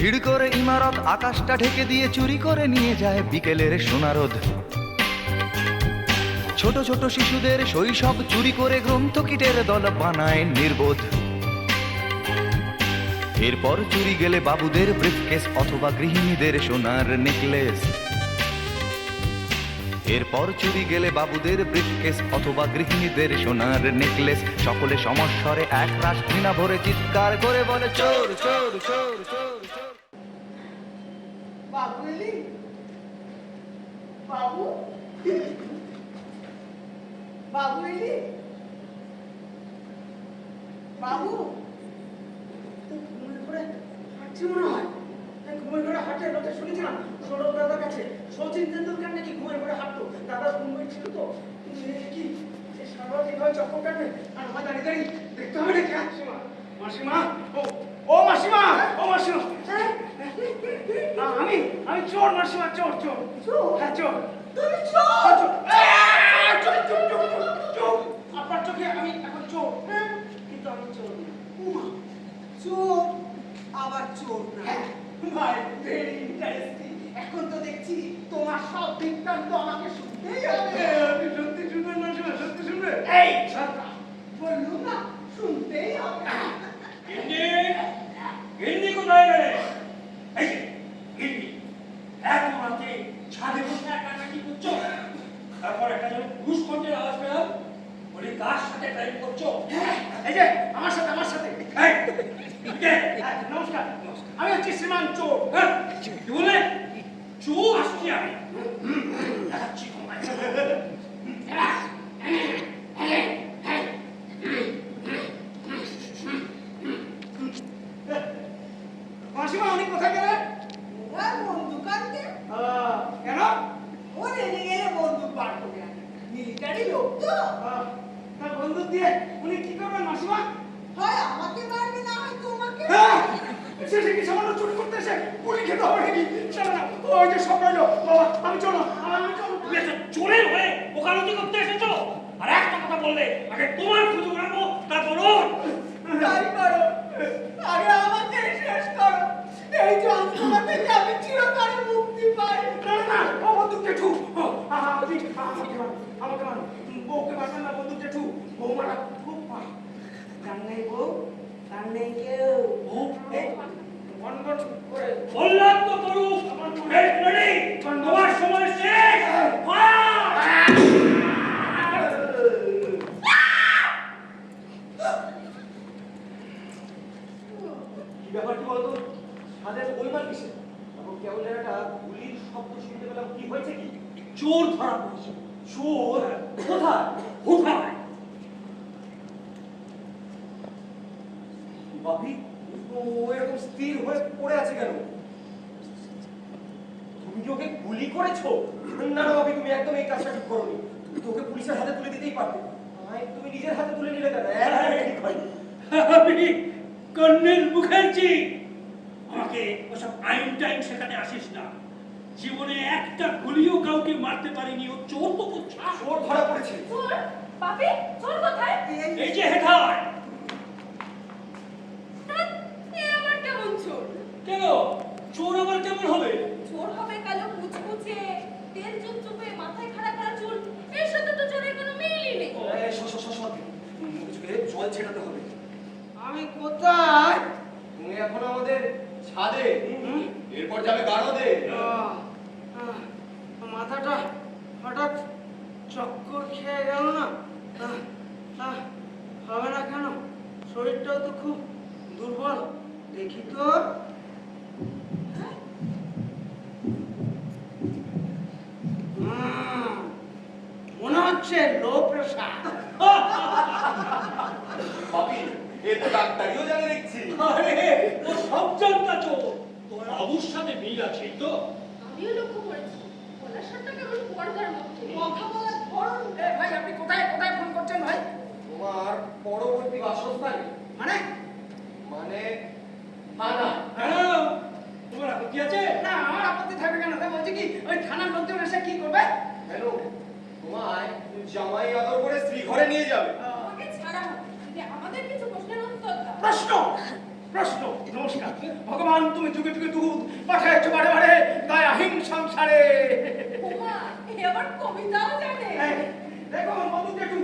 ভিড় করে ইমারত আকাশটা ঢেকে দিয়ে চুরি করে নিয়ে যায় বিকেলের সোনারোদ। ছোট ছোট শিশুদের শৈশব চুরি করে গ্রন্থকিটের দল বানায় নির্বোধ। এরপর চুরি গেলে বাবুদের ব্রিফকেস অথবা গৃহিণীদের সোনার নেকলেস। এরপর চুরি গেলে বাবুদের ব্রিফকেস অথবা গৃহিণীদের সোনার নেকলেস। সকলে সমস্বরে এক রাশ ঘৃণা ভরে চিৎকার করে বলে চোর চোর চোর চোর চোর। বাবু এলি? বাবু বাবু এলি? বাবু ঘুমের ঘরে হাঁটছি মনে হয়। ঘুমের ঘরে হাঁটার কথা শুনেছিলাম সৌরভ দাদার কাছে। শচীন তেন্ডুলকার নাকি ঘুমের ঘরে হাঁটতো। দাদা ঘুমের ছিল তো কি সার্বজনীনভাবে চক্কর কাটবে। আর আমার দাঁড়িয়ে দাঁড়িয়ে দেখতে হবে নাকি? মাসিমা মাসিমা ও মাসিমা ও মাসিমা আমি চোর মাসিমা চোর চোর হ্যাঁ চোর। তুমি চোর? চোর আপনার চোখে আমি এখন চোর কিন্তু আমি চোর না। চোর আবার চোর না? ভাই ভেরি ইন্টারেস্টিং। এখন তো দেখছি তোমার সব বৃত্তান্ত আমাকে শুনতেই হবে। আপনি সত্যি শুনবেন মাসিমা? সত্যি শুনবে? এই বললুম না শুনতেই হবে। গিন্নি কোথায় গেলে? এই যে গিন্নি এত রাতে ছাদে বসে একা কি করছো? তারপর একটা যেন ঘুষ করতে আওয়াজ পেলাম, বলি কার সাথে টাইম করছো? এই যে আমার সাথে নমস্কার আমি হচ্ছি শ্রীমান চোর। কি বলে? চোর আসছি আমি দেখাচ্ছি তোমায়। মাসিমা উনি কোথায় গেলেন? ওরা বন্দুক আনতে। কেন? ও রেগে গেলে বন্দুক বার করে আনে। মিলিটারি লোক তো। তার বন্দুক দিয়ে উনি কি করবেন মাসিমা? হয় আমাকে মারবে না হয় তোমাকে। সে কি সামান্য চুরি করতে এসে গুলি খেতে হবে নাকি? চলো না ওই যে সব রইলো। বাবা আমি চলো তুমি একটা চোরের হয়ে ওকালতি করতে এসেছো? আর একটা কথা বললে আগে তোমার খুঁজে রাখবো, তারপর ওর। তাই করো। আগে আমাকে শেষ করো। এই যন্ত্রণা থেকে আমি চিরতরে মুক্তি পাই। না ও বন্দুক জেঠু। আমাকে মারো বউকে মারবেন না। বন্দুক জেঠু বউ মারা খুব পায়। গান নেই বউ গান নেই কেউ। বন্ধন করে বললাম তো করুক। রেডি, তোমার সময় শেষ। কি ব্যাপার কি বলতো? ছাদের গোলমাল কিসে? তখন কেবল একটা গুলির শব্দ শুনতে পেলাম। কি হয়েছে কি? চোর ধরা পড়েছে। চোর কোথায়? কোথায়? বাপি ও এরকম স্থির হয়ে পড়ে আছে কেন? তুমি কি ওকে গুলি করেছো? না না বাপি, তুমি একদম এই কাজটা ঠিক করোনি। তোকে পুলিশের হাতে তুলে দিতেই পারতে। তুমি নিজের হাতে তুলে নিলে কেন? ঠিক হয়নি। আমি কর্নেল মুখার্জি। আমাকে ওসব আইন টাইম শেখাতে আসিস না। জীবনে একটা গুলিও কাউকে মারতে পারিনি, ও চোর তো করছে। চোর ধরা পড়েছে। চোর? বাপি, চোর কোথায়? এই যে হেঠায়। এ আমার কেমন চোর? কেন চোর আবার কেমন হবে? চোর হবে কালো কুচকুচে, তেল চুপচুপে, মাথায় খাড়া খাড়া চুল। এর সাথে তো চোরের কোনো মিলই নেই। জল ছেটাতে হবে। আমি কোথায়? তুমি এখন আমাদের ছাদে, এরপর যাবে গারদে। মাথাটা হঠাৎ চক্কর খেয়ে গেল না? হবে না কেন? শরীরটাও তো খুব দুর্বল। দেখি তো। মনে হচ্ছে লো প্রেশার। বাপি এ তো ডাক্তারিও জানে দেখছি। আরে ও সব জানতা চোর। তোর বাবুর সাথে মিল আছে তো? আমিও লক্ষ্য করেছি, গলার স্বরটা কেমন পর্দার মধ্যে। কথা বলার ধরন। ভাই আপনি কোথায় কোথায় ফোন করছেন ভাই? তোমার পরবর্তী বাসস্থানে। মানে থানা। হ্যাঁ, তোমার আপত্তি আছে? না আমার আপত্তি থাকবে কেন? বলছি কি ওই থানার লোকজন এসে কি করবে? কেন? তোমায় জামাই আদর করে স্ত্রী ঘরে নিয়ে যাবে। আমাকে ছাড়া হবে, যদি আমাদের কিছু প্রশ্নের উত্তর দাও। প্রশ্ন প্রশ্ন নমস্কার। ভগবান তুমি যুগে যুগে দুধ পাঠাইছো বারে বারে দয়াহীন সংসারে। ওমা এ আবার কবিতাও জানে। দেখুন বন্ধু জেঠু,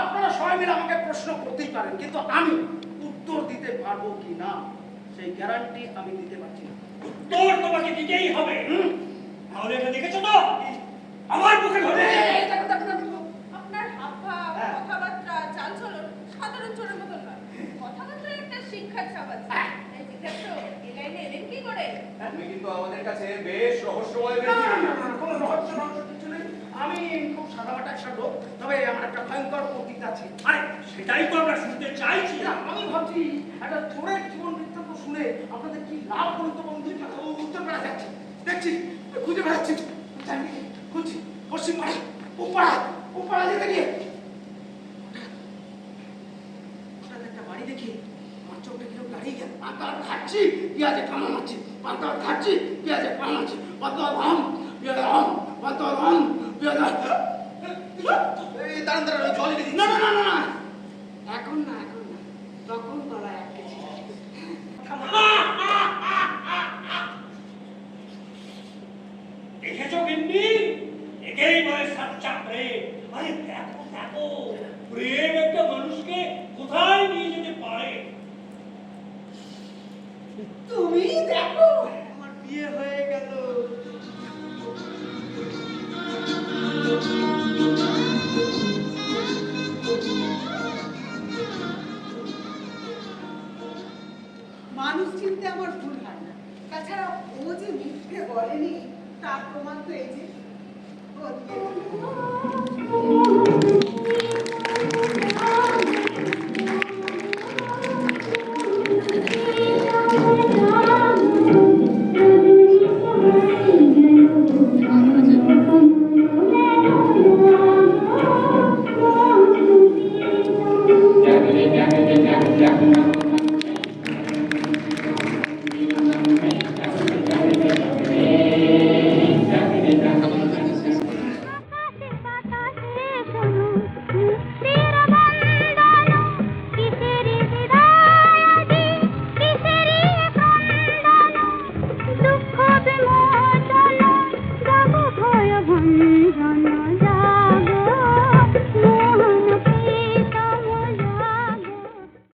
আপনারা সবাই মিলে আমাকে প্রশ্ন করতেই পারেন, কিন্তু আমি উত্তর দিতে পারবো কি না সেই গ্যারান্টি আমি দিতে পারছি না। তোর তোমাকে দিতেই হবে। তাহলে এটা দেখেছো তো আমার মুখে ধরে এই দেখো দেখো দেখো, আপনার হাবভাব, হ্যাঁ। কথাবার্তা, চালচলন সাধারণ চোরের মতন নয়। কথাবার্তায় একটা শিক্ষার ছাপ আছে। এই জিজ্ঞাসা এই লাইনে এলেন কি করে? তুমি কিন্তু আমাদের কাছে বেশ রহস্যময় না, না, না, না, কোনো রহস্য কিছু নেই। আমি খুব সাদামাটা একটা লোক, তবে আমার একটা ভয়ঙ্কর অতীত আছে। আরে সেটাই তো আমরা শুনতে চাইছি। না, আমি ভাবছি একটা চোরের জীবন বৃত্তান্ত শুনে আপনাদের কি লাভ বলুন তো বন্ধু? উত্তর পাড়া যাচ্ছে, দেখছি খুঁজে বেড়াচ্ছি, চারিদিকে খুঁজছি, পশ্চিম পাড়া, উপাড়া যেতে গিয়ে হঠাৎ একটা বাড়ি দেখি আমার চোখটা কিরকম দাঁড়িয়ে গেল। পান্তাভাত খাচ্ছি, পেঁয়াজে কামড় মারছি, পান্তাভাত খাচ্ছি, পেঁয়াজে কামড় মারছি, পান্তাভাত হম, পেঁয়াজে হম, পান্তাভাত হম, পেঁয়াজে দাঁড়ান দাঁড়ান, ওই জল এনে দিচ্ছি। না না না না না, এখন না, এখন না, তখন গলায় আটকে ছিল। দেখেছো গিন্নি, একেই বলে সাচ্চা প্রেম। আরে দেখো দেখো, প্রেম একটা মানুষকে কোথায় নিয়ে যেতে পারে। তুমি দেখো আমার বিয়ে হয়ে গেল। মানুষ চিনতে আমার ভুল হয় না। তাছাড়া ও যে মিথ্যে বলেনি তার প্রমাণ তো এই যে ও দুঃখ বিমোচন জগ ভয় ভঞ্জন